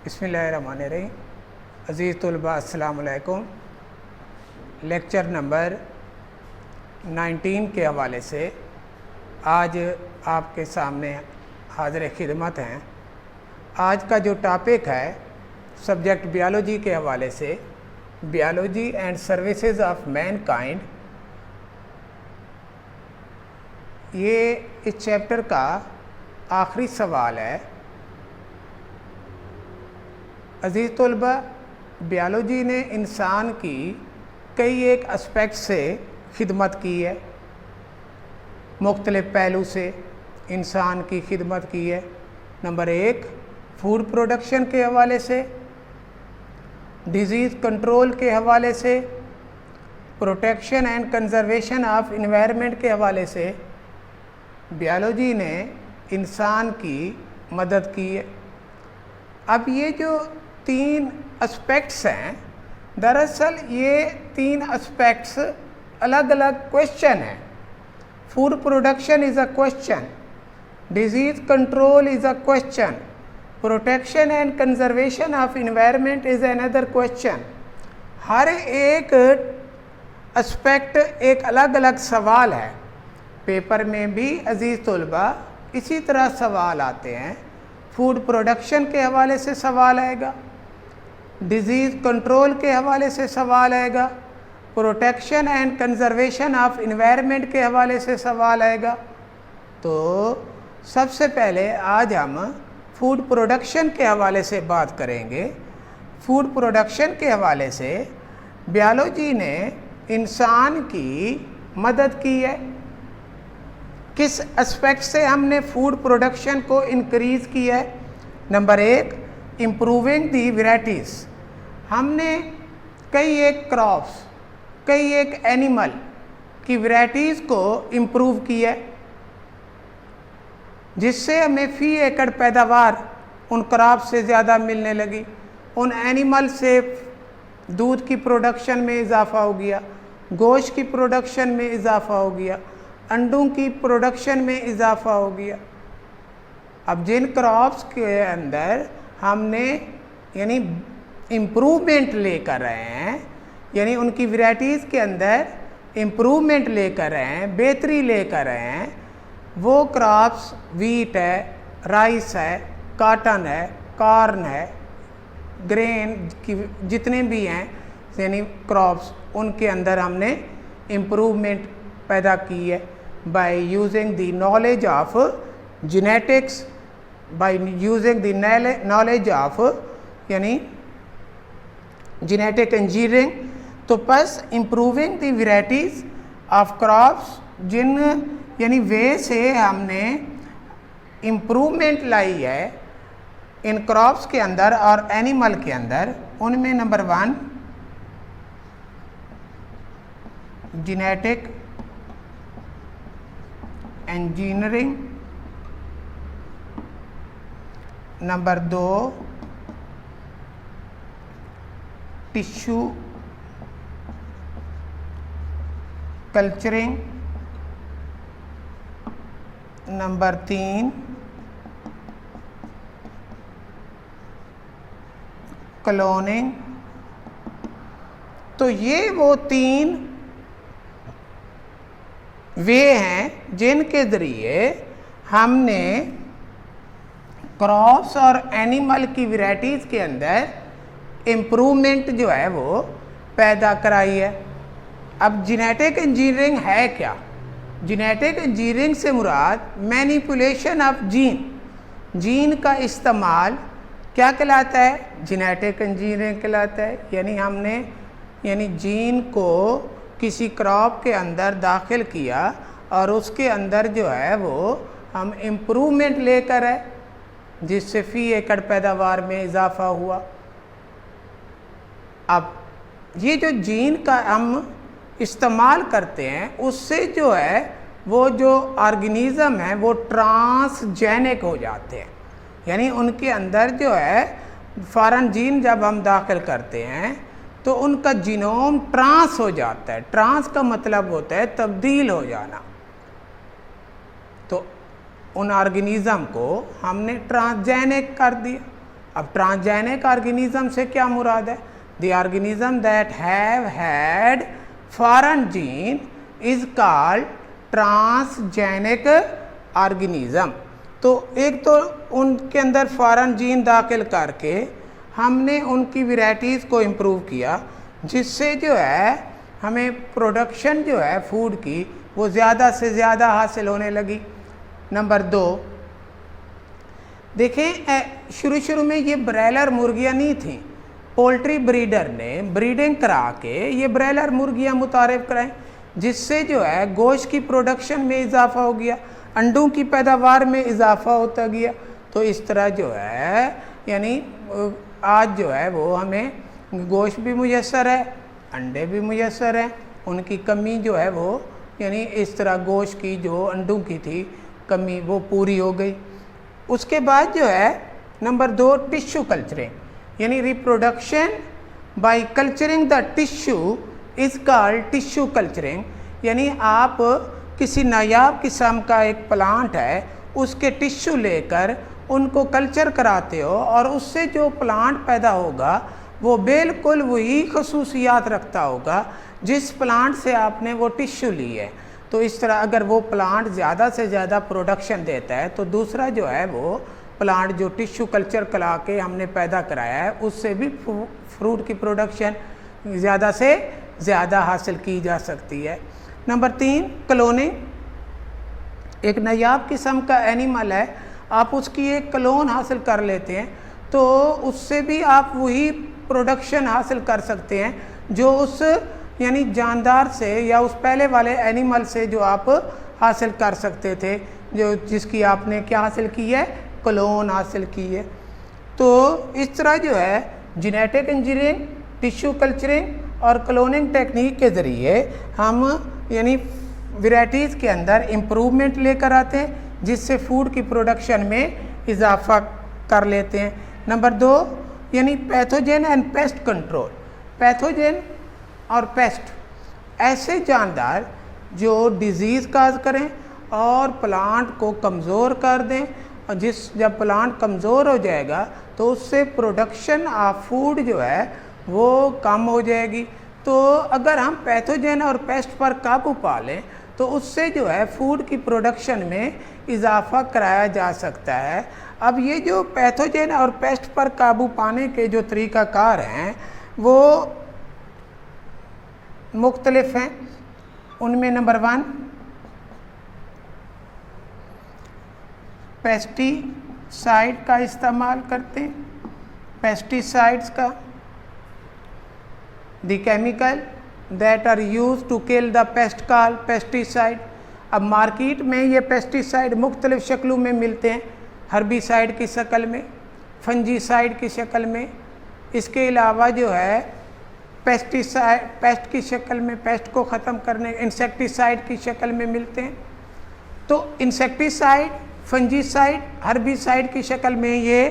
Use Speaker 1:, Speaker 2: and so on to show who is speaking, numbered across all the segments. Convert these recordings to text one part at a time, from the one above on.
Speaker 1: बिस्मिल्लाहिर्रहमानिर्रहीम। अज़ीज़ तलबा अस्सलाम वालेकुम। लेक्चर नंबर 19 के हवाले से आज आपके सामने हाज़िर खिदमत हैं। आज का जो टॉपिक है सब्जेक्ट बायोलॉजी के हवाले से, biology and services of Mankind. ये इस चैप्टर का आखिरी सवाल है। अज़ीज़ तलबा, बायोलॉजी ने इंसान की कई एक एस्पेक्ट से खिदमत की है, मुख्तलिफ़ पहलू से इंसान की खिदमत की है। नंबर 1 फूड प्रोडक्शन के हवाले से, डिज़ीज़ कंट्रोल के हवाले से, protection and conservation of environment के हवाले से बायोलॉजी ने इंसान की मदद की है। अब ये जो 3 एस्पेक्ट्स हैं, दरअसल ये 3 एस्पेक्ट्स अलग अलग क्वेश्चन हैं। Food production is a question, disease control is a question, protection and conservation of environment is another question. हर एक एस्पेक्ट एक अलग अलग सवाल है। पेपर में भी अज़ीज़ तलबा इसी तरह सवाल आते हैं। फूड प्रोडक्शन के हवाले से सवाल आएगा, डिज़ीज़ कंट्रोल के हवाले से सवाल आएगा, protection and conservation of environment के हवाले से सवाल आएगा। तो सबसे पहले आज हम फूड प्रोडक्शन के हवाले से बात करेंगे। फूड प्रोडक्शन के हवाले से बायोलॉजी ने इंसान की मदद की है। किस एस्पेक्ट से हमने फूड प्रोडक्शन को इंक्रीज़ किया है? नंबर 1 इम्प्रूविंग दी वेराइटीज़। हमने कई एक क्रॉप्स, कई एक एनिमल की वेराइटीज़ को इम्प्रूव किया है, जिससे हमें फ़ी एकड़ पैदावार उन क्रॉप से ज़्यादा मिलने लगी। उन एनिमल से दूध की प्रोडक्शन में इजाफ़ा हो गया, गोश्त की प्रोडक्शन में इजाफ़ा हो गया, अंडों की प्रोडक्शन में इजाफ़ा हो गया। अब जिन क्रॉप्स के अंदर हमने यानी इम्प्रूवमेंट लेकर रहे हैं, यानी उनकी वैरायटीज़ के अंदर इम्प्रूवमेंट लेकर रहे हैं, बेहतरी लेकर रहे हैं, वो क्रॉप्स वीट है, राइस है, कॉटन है, कॉर्न है, ग्रेन की जितने भी हैं यानी क्रॉप्स, उनके अंदर हमने इम्प्रूवमेंट पैदा की है by using the knowledge of genetics, by using the knowledge of यानी जेनेटिक इंजीनियरिंग। तो बस improving the varieties of crops, जिन यानी वे से हमने इम्प्रूवमेंट लाई है इन क्रॉप्स के अंदर और एनिमल के अंदर। उनमें number 1 genetic engineering, number 2 tissue culturing, number 3 cloning. तो ये वो 3 वे हैं जिनके ज़रिए हमने क्रॉप्स और एनिमल की वैरायटीज़ के अंदर इम्प्रूवमेंट जो है वो पैदा कराई है। अब जेनेटिक इंजीनियरिंग है क्या? जेनेटिक इंजीनियरिंग से मुराद मैनिपुलेशन ऑफ जीन, जीन का इस्तेमाल क्या कहलाता है? जेनेटिक इंजीनियरिंग कहलाता है। यानी हमने यानी जीन को किसी क्रॉप के अंदर दाखिल किया और उसके अंदर जो है वो हम इम्प्रूवमेंट लेकर है, जिससे फ़ी एकड़ पैदावार में इजाफ़ा हुआ। अब ये जो जीन का हम इस्तेमाल करते हैं, उससे जो है वो जो ऑर्गेनिज़म है वो ट्रांसजेनिक हो जाते हैं। यानी उनके अंदर जो है फॉरेन जीन जब हम दाखिल करते हैं तो उनका जीनोम ट्रांस हो जाता है। ट्रांस का मतलब होता है तब्दील हो जाना। तो उन ऑर्गेनिज़म को हमने ट्रांसजेनिक कर दिया। अब ट्रांसजेनिक ऑर्गेनिज्म से क्या मुराद है? The organism that have had foreign gene is called transgenic organism. तो एक तो उनके अंदर फॉरेन जीन दाखिल करके हमने उनकी वैरायटीज़ को इम्प्रूव किया, जिससे जो है हमें प्रोडक्शन जो है फूड की वो ज़्यादा से ज़्यादा हासिल होने लगी। नंबर 2, देखें शुरू में ये ब्रॉयलर मुर्गियाँ नहीं थीं, पोल्ट्री ब्रीडर ने ब्रीडिंग करा के ये ब्रॉयलर मुर्गियाँ मुतारिफ कराएं, जिससे जो है गोश्त की प्रोडक्शन में इजाफा हो गया, अंडों की पैदावार में इजाफा होता गया। तो इस तरह जो है यानी आज जो है वो हमें गोश्त भी मुयस्सर है, अंडे भी मुयस्सर हैं, उनकी कमी जो है वो यानी इस तरह गोश्त की जो अंडों की थी कमी वो पूरी हो गई। उसके बाद जो है नंबर 2 टिश्यू कल्चरिंग, यानी reproduction by culturing the tissue is called tissue culturing. यानी आप किसी नायाब किस्म का एक प्लांट है उसके टिश्यू लेकर उनको कल्चर कराते हो और उससे जो प्लांट पैदा होगा वो बिल्कुल वही खसूसियात रखता होगा जिस प्लांट से आपने वो टिश्यू ली है। तो इस तरह अगर वो प्लांट ज़्यादा से ज़्यादा प्रोडक्शन देता है तो दूसरा जो है वो प्लांट जो टिश्यू कल्चर करा के हमने पैदा कराया है उससे भी फ्रूट की प्रोडक्शन ज़्यादा से ज़्यादा हासिल की जा सकती है। नंबर 3 क्लोनिंग, एक नायाब किस्म का एनिमल है, आप उसकी एक क्लोन हासिल कर लेते हैं तो उससे भी आप वही प्रोडक्शन हासिल कर सकते हैं जो उस यानी जानदार से या उस पहले वाले एनिमल से जो आप हासिल कर सकते थे, जो जिसकी आपने क्या हासिल की है, क्लोन हासिल की है। तो इस तरह जो है जेनेटिक इंजीनियरिंग, टिश्यू कल्चरिंग और क्लोनिंग टेक्निक के ज़रिए हम यानी वैरायटीज़ के अंदर इम्प्रूवमेंट लेकर आते हैं जिससे फूड की प्रोडक्शन में इजाफा कर लेते हैं। नंबर 2 यानी pathogen and pest control. Pathogen और पेस्ट ऐसे जानदार जो डिज़ीज़ काज करें और प्लांट को कमज़ोर कर दें, और जब प्लांट कमज़ोर हो जाएगा तो उससे प्रोडक्शन ऑफ फूड जो है वो कम हो जाएगी। तो अगर हम पैथोजन और पेस्ट पर काबू पा लें तो उससे जो है फूड की प्रोडक्शन में इजाफा कराया जा सकता है। अब ये जो पैथोजन और पेस्ट पर काबू पाने के जो तरीक़ाकार हैं वो मुख्तलिफ हैं। उनमें नंबर 1 पेस्टिसाइड का इस्तेमाल करते हैं। पेस्टिसाइड्स का the chemical that are use to kill the pest call pesticide. अब मार्केट में ये पेस्टिसाइड मुख्तलिफ शक्लों में मिलते हैं, हर्बिसाइड की शक्ल में, फंजीसाइड की शक्ल में, इसके अलावा जो है पेस्टिसाइड पेस्ट की शक्ल में, पेस्ट को ख़त्म करने इंसेक्टिसाइड की शक्ल में मिलते हैं। तो इंसेक्टिसाइड, फंजीसाइड, हर्बिसाइड की शक्ल में ये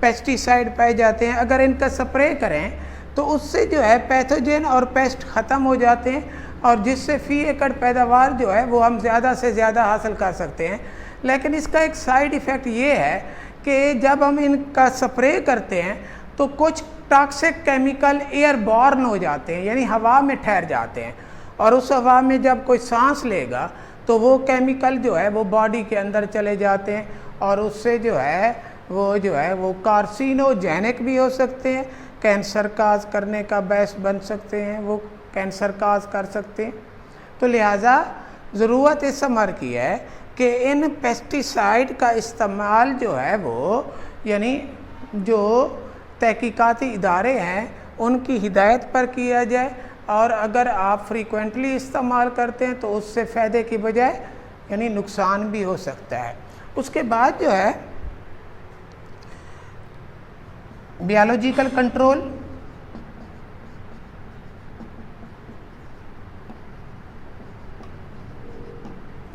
Speaker 1: पेस्टिसाइड पाए जाते हैं। अगर इनका स्प्रे करें तो उससे जो है पैथोजन और पेस्ट ख़त्म हो जाते हैं और जिससे फ़ी एकड़ पैदावार जो है वो हम ज़्यादा से ज़्यादा हासिल कर सकते हैं। लेकिन इसका एक साइड इफ़ेक्ट ये है कि जब हम इनका स्प्रे करते हैं तो कुछ टॉक्सिक केमिकल एयरबॉर्न हो जाते हैं, यानी हवा में ठहर जाते हैं, और उस हवा में जब कोई सांस लेगा तो वो केमिकल जो है वो बॉडी के अंदर चले जाते हैं और उससे जो है वो कार्सिनोजेनिक भी हो सकते हैं, कैंसर काज करने का बायस बन सकते हैं, वो कैंसर काज कर सकते हैं। तो लिहाजा ज़रूरत इस अमर की है कि इन पेस्टिसाइड का इस्तेमाल जो है वो यानी जो तहकीकाती इदारे हैं उनकी हिदायत पर किया जाए, और अगर आप फ्रीक्वेंटली इस्तेमाल करते हैं तो उससे फ़ायदे की बजाय यानी नुकसान भी हो सकता है। उसके बाद जो है बायोलॉजिकल कंट्रोल।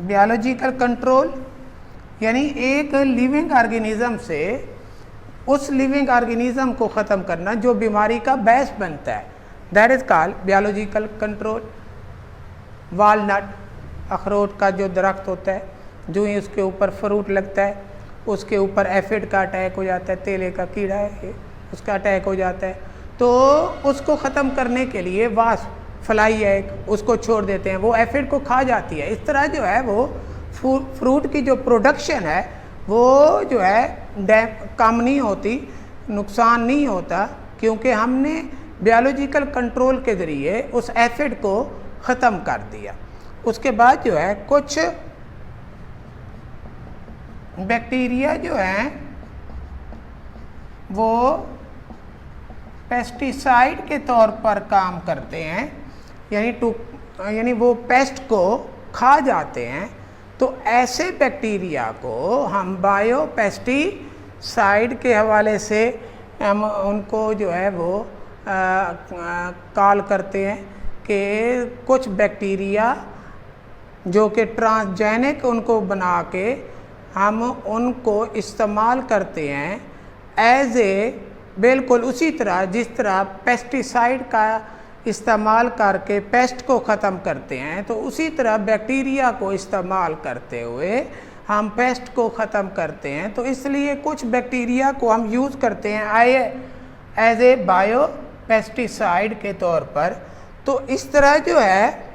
Speaker 1: बायोलॉजिकल कंट्रोल यानी एक लिविंग ऑर्गेनिज्म से उस लिविंग ऑर्गेनिज्म को ख़त्म करना जो बीमारी का बायस बनता है, that is called biological control. Walnut, अखरोट का जो दरख्त होता है, जो ही उसके ऊपर फ्रूट लगता है उसके ऊपर एफिड का अटैक हो जाता है, तेले का कीड़ा है उसका अटैक हो जाता है, तो उसको ख़त्म करने के लिए वास्प फ्लाई है उसको छोड़ देते हैं, वो एफिड को खा जाती है। इस तरह जो है वो फ्रूट की जो प्रोडक्शन है वो जो है कम नहीं होती, नुकसान नहीं होता, क्योंकि हमने बायोलॉजिकल कंट्रोल के ज़रिए उस एफिड को ख़त्म कर दिया। उसके बाद जो है कुछ बैक्टीरिया जो हैं वो पेस्टिसाइड के तौर पर काम करते हैं, यानी वो पेस्ट को खा जाते हैं। तो ऐसे बैक्टीरिया को हम बायो पेस्टिसाइड के हवाले से हम उनको जो है वो कॉल करते हैं कि कुछ बैक्टीरिया जो कि ट्रांसजेनिक उनको बना के हम उनको इस्तेमाल करते हैं एज ए, बिल्कुल उसी तरह जिस तरह पेस्टिसाइड का इस्तेमाल करके पेस्ट को ख़त्म करते हैं, तो उसी तरह बैक्टीरिया को इस्तेमाल करते हुए हम पेस्ट को ख़त्म करते हैं। तो इसलिए कुछ बैक्टीरिया को हम यूज़ करते हैं एज ए बायो पेस्टिसाइड के तौर पर। तो इस तरह जो है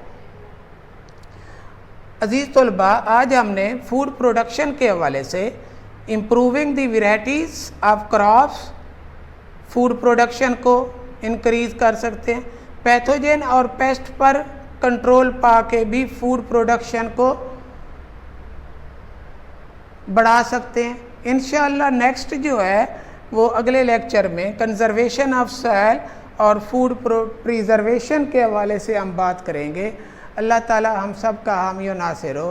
Speaker 1: अजीज़ तलबा, आज हमने फूड प्रोडक्शन के हवाले से improving the varieties of crops, food production को इंक्रीज़ कर सकते हैं, पैथोजन और पेस्ट पर कंट्रोल पा के भी फूड प्रोडक्शन को बढ़ा सकते हैं। इंशाअल्लाह नेक्स्ट जो है वो अगले लेक्चर में कंजर्वेशन ऑफ सॉइल और फूड प्रिजर्वेशन के हवाले से हम बात करेंगे। अल्लाह ताला हम सब का हामी और नासिर हो।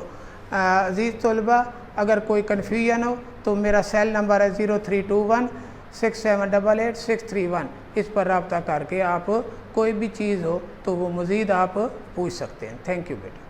Speaker 1: अज़ीज़ तलबा, अगर कोई कन्फ्यूजन हो तो मेरा सेल नंबर है 0321 6788 631, इस पर रब्ता करके आप कोई भी चीज़ हो तो वो मज़ीद आप पूछ सकते हैं। थैंक यू बेटा।